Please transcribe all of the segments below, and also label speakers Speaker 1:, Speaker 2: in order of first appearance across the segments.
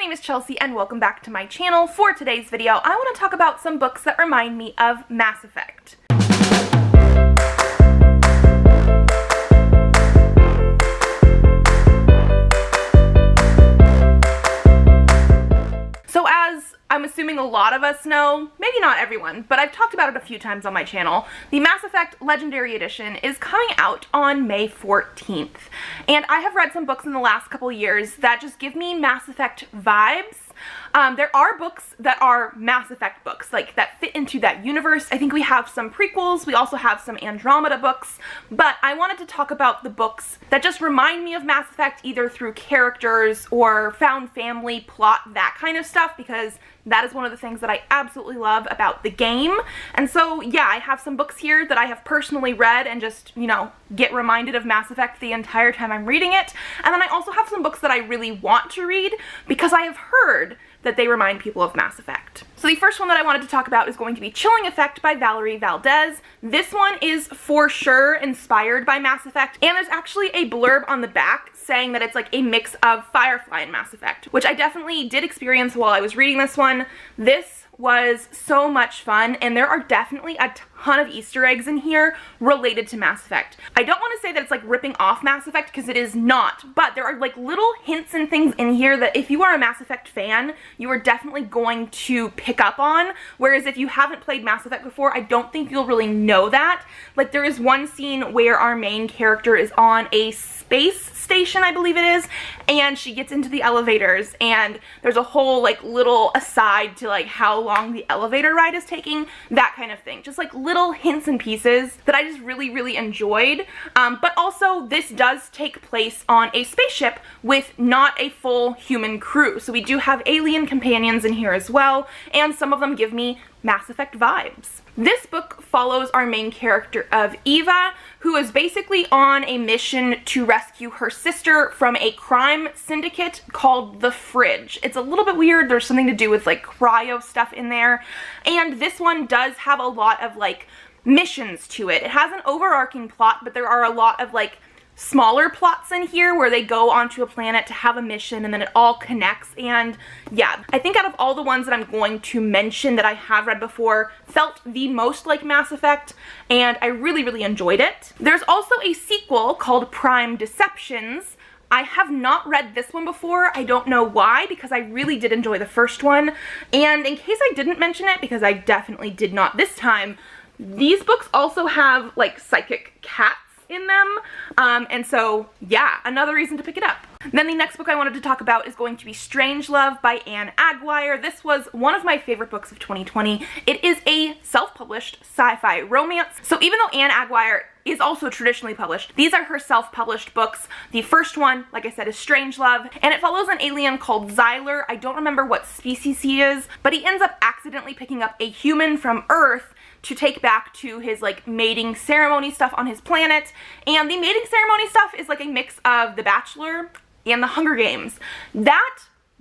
Speaker 1: name is Chelsea and welcome back to my channel. For today's video, I want to talk about some books that remind me of Mass Effect. So as I'm assuming a lot of us know, maybe not everyone, but I've talked about it a few times on my channel, the Mass Effect Legendary Edition is coming out on May 14th. And I have read some books in the last couple years that just give me Mass Effect vibes. There are books that are Mass Effect books, like that fit into that universe. I think we have some prequels, we also have some Andromeda books, but I wanted to talk about the books that just remind me of Mass Effect either through characters or found family, plot, that kind of stuff, because that is one of the things that I absolutely love about the game. And so yeah, I have some books here that I have personally read and just, you know, get reminded of Mass Effect the entire time I'm reading it. And then I also have some books that I really want to read because I have heard that they remind people of Mass Effect. So the first one that I wanted to talk about is going to be Chilling Effect by Valerie Valdez. This one is for sure inspired by Mass Effect, and there's actually a blurb on the back saying that it's like a mix of Firefly and Mass Effect, which I definitely did experience while I was reading this one. This was so much fun, and there are definitely a ton of Easter eggs in here related to Mass Effect. I don't want to say that it's like ripping off Mass Effect, because it is not, but there are like little hints and things in here that if you are a Mass Effect fan, you are definitely going to pick up on, whereas if you haven't played Mass Effect before, I don't think you'll really know that. Like, there is one scene where our main character is on a space station, I believe it is, and she gets into the elevators, and there's a whole like little aside to like how long the elevator ride is taking, that kind of thing. Just like little hints and pieces that I just really enjoyed. But also this does take place on a spaceship with not a full human crew, so we do have alien companions in here as well, and some of them give me Mass Effect vibes. This book follows our main character of Eva, who is basically on a mission to rescue her sister from a crime syndicate called the Fridge. It's a little bit weird, there's something to do with like cryo stuff in there, and this one does have a lot of like missions to it. It has an overarching plot, but there are a lot of like smaller plots in here where they go onto a planet to have a mission and then it all connects. And yeah, I think out of all the ones that I'm going to mention that I have read before, felt the most like Mass Effect, and I really enjoyed it. There's also a sequel called Prime Deceptions. I have not read this one before. I don't know why, because I really did enjoy the first one, and in case I didn't mention it, because I definitely did not this time, these books also have like psychic cats in them, and so yeah, another reason to pick it up. Then the next book I wanted to talk about is going to be Strangelove by Anne Aguirre. This was one of my favorite books of 2020. It is a self-published sci-fi romance. So even though Anne Aguirre is also traditionally published, these are her self-published books. The first one, like I said, is Strangelove, and it follows an alien called Xyler. I don't remember what species he is, but he ends up accidentally picking up a human from Earth to take back to his like mating ceremony stuff on his planet. And the mating ceremony stuff is like a mix of The Bachelor and The Hunger Games. That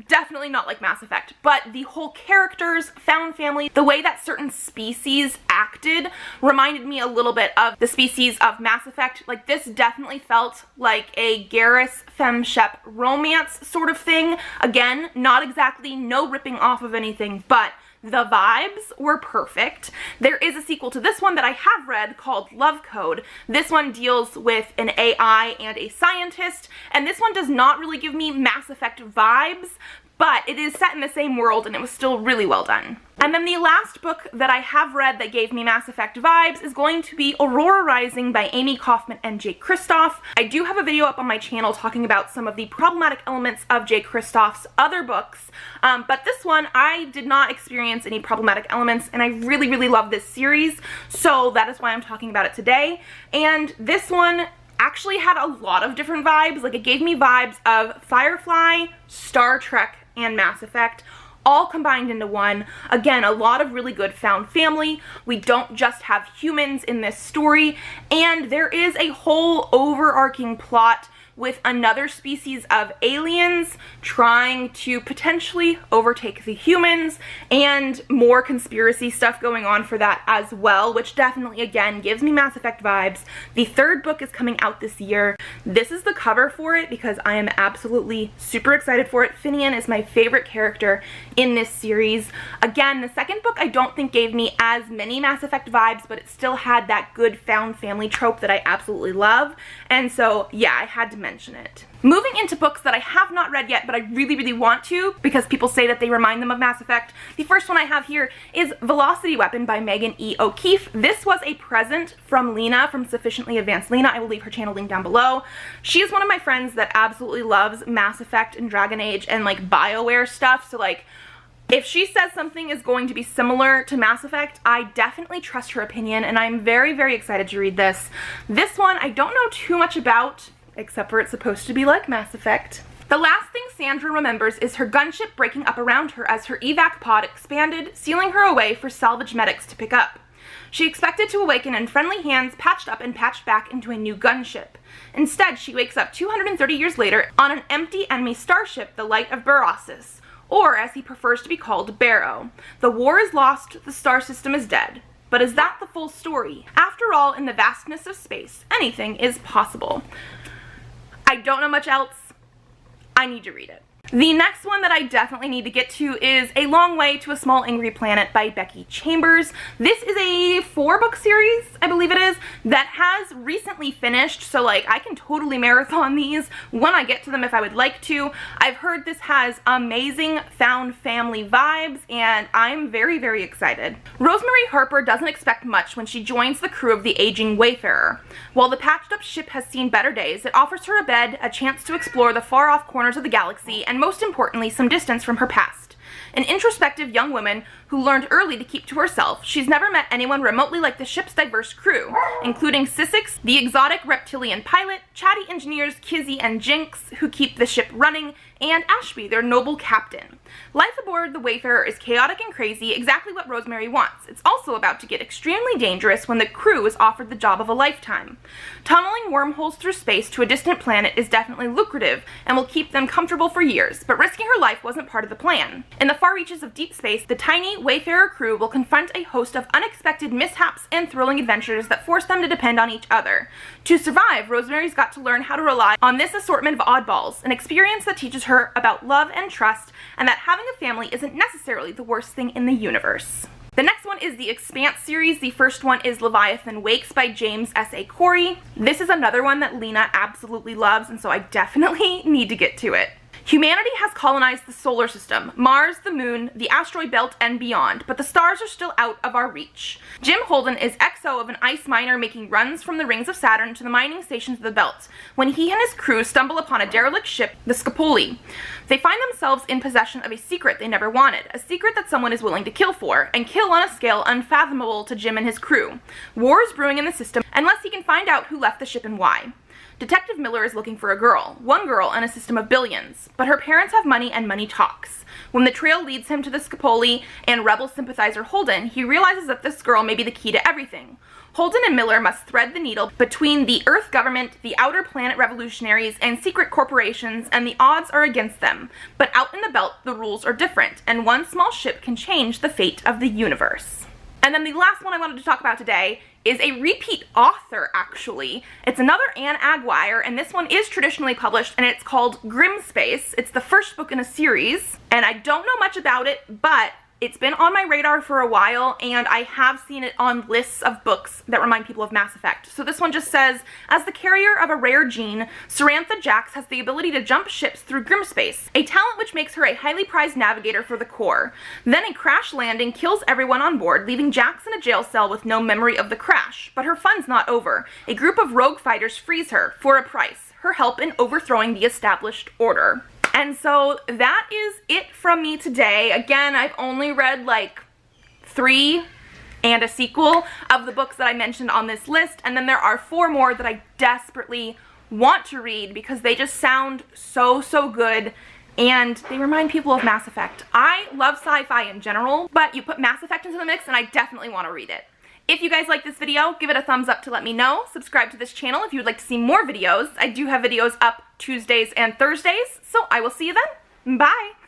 Speaker 1: definitely not like Mass Effect, but the whole characters, found family, the way that certain species acted reminded me a little bit of the species of Mass Effect. Like, this definitely felt like a Garrus FemShep romance sort of thing. Again, not exactly, no ripping off of anything, but the vibes were perfect. There is a sequel to this one that I have read called Love Code. This one deals with an AI and a scientist, and this one does not really give me Mass Effect vibes, but it is set in the same world and it was still really well done. And then the last book that I have read that gave me Mass Effect vibes is going to be Aurora Rising by Amy Kaufman and Jay Kristoff. I do have a video up on my channel talking about some of the problematic elements of Jay Kristoff's other books, but this one I did not experience any problematic elements, and I really love this series, so that is why I'm talking about it today. And this one actually had a lot of different vibes. Like, it gave me vibes of Firefly, Star Trek, and Mass Effect, all combined into one. Again, a lot of really good found family. We don't just have humans in this story, and there is a whole overarching plot with another species of aliens trying to potentially overtake the humans, and more conspiracy stuff going on for that as well, which definitely, again, gives me Mass Effect vibes. The third book is coming out this year. This is the cover for it because I am absolutely super excited for it. Finian is my favorite character in this series. Again, the second book I don't think gave me as many Mass Effect vibes, but it still had that good found family trope that I absolutely love, and so yeah, I had to mention it. Moving into books that I have not read yet, but I really, really want to because people say that they remind them of Mass Effect. The first one I have here is Velocity Weapon by Megan E. O'Keefe. This was a present from Lena, from Sufficiently Advanced Lena. I will leave her channel link down below. She is one of my friends that absolutely loves Mass Effect and Dragon Age and like BioWare stuff, so like if she says something is going to be similar to Mass Effect, I definitely trust her opinion, and I'm very, very excited to read this. This one I don't know too much about, except for it's supposed to be like Mass Effect. The last thing Sandra remembers is her gunship breaking up around her as her evac pod expanded, sealing her away for salvage medics to pick up. She expected to awaken in friendly hands, patched up and patched back into a new gunship. Instead, she wakes up 230 years later on an empty enemy starship, the Light of Berossus, or as he prefers to be called, Barrow. The war is lost, the star system is dead. But is that the full story? After all, in the vastness of space, anything is possible. I don't know much else. I need to read it. The next one that I definitely need to get to is A Long Way to a Small Angry Planet by Becky Chambers. This is a 4-book series, I believe it is, that has recently finished, so like I can totally marathon these when I get to them if I would like to. I've heard this has amazing found family vibes, and I'm very, very excited. Rosemary Harper doesn't expect much when she joins the crew of the aging Wayfarer. While the patched up ship has seen better days, it offers her a bed, a chance to explore the far off corners of the galaxy, and most importantly, some distance from her past. An introspective young woman who learned early to keep to herself, she's never met anyone remotely like the ship's diverse crew, including Sissix, the exotic reptilian pilot, chatty engineers Kizzy and Jinx, who keep the ship running, and Ashby, their noble captain. Life aboard the Wayfarer is chaotic and crazy, exactly what Rosemary wants. It's also about to get extremely dangerous when the crew is offered the job of a lifetime. Tunneling wormholes through space to a distant planet is definitely lucrative and will keep them comfortable for years, but risking her life wasn't part of the plan. In the far reaches of deep space, the tiny Wayfarer crew will confront a host of unexpected mishaps and thrilling adventures that force them to depend on each other. To survive, Rosemary's got to learn how to rely on this assortment of oddballs, an experience that teaches her about love and trust, and that having a family isn't necessarily the worst thing in the universe. The next one is the Expanse series. The first one is Leviathan Wakes by James S.A. Corey. This is another one that Lena absolutely loves, and so I definitely need to get to it. Humanity has colonized the solar system, Mars, the moon, the asteroid belt, and beyond, but the stars are still out of our reach. Jim Holden is XO of an ice miner making runs from the rings of Saturn to the mining stations of the belt, when he and his crew stumble upon a derelict ship, the Scapoli. They find themselves in possession of a secret they never wanted, a secret that someone is willing to kill for, and kill on a scale unfathomable to Jim and his crew. War is brewing in the system unless he can find out who left the ship and why. Detective Miller is looking for a girl, one girl in a system of billions, but her parents have money and money talks. When the trail leads him to the Scapoli and rebel sympathizer Holden, he realizes that this girl may be the key to everything. Holden and Miller must thread the needle between the Earth government, the outer planet revolutionaries, and secret corporations, and the odds are against them. But out in the belt, the rules are different, and one small ship can change the fate of the universe. And then the last one I wanted to talk about today is a repeat author, actually. It's another Anne Aguirre, and this one is traditionally published, and it's called Grimspace. It's the first book in a series, and I don't know much about it, but it's been on my radar for a while, and I have seen it on lists of books that remind people of Mass Effect. So this one just says, as the carrier of a rare gene, Sarantha Jax has the ability to jump ships through Grimspace, a talent which makes her a highly prized navigator for the Corps. Then a crash landing kills everyone on board, leaving Jax in a jail cell with no memory of the crash. But her fun's not over. A group of rogue fighters frees her, for a price, her help in overthrowing the established order. And so that is it from me today. Again, I've only read like 3 and a sequel of the books that I mentioned on this list, and then there are 4 more that I desperately want to read because they just sound so good, and they remind people of Mass Effect. I love sci-fi in general, but you put Mass Effect into the mix and I definitely want to read it. If you guys like this video, give it a thumbs up to let me know. Subscribe to this channel if you would like to see more videos. I do have videos up Tuesdays and Thursdays, so I will see you then. Bye!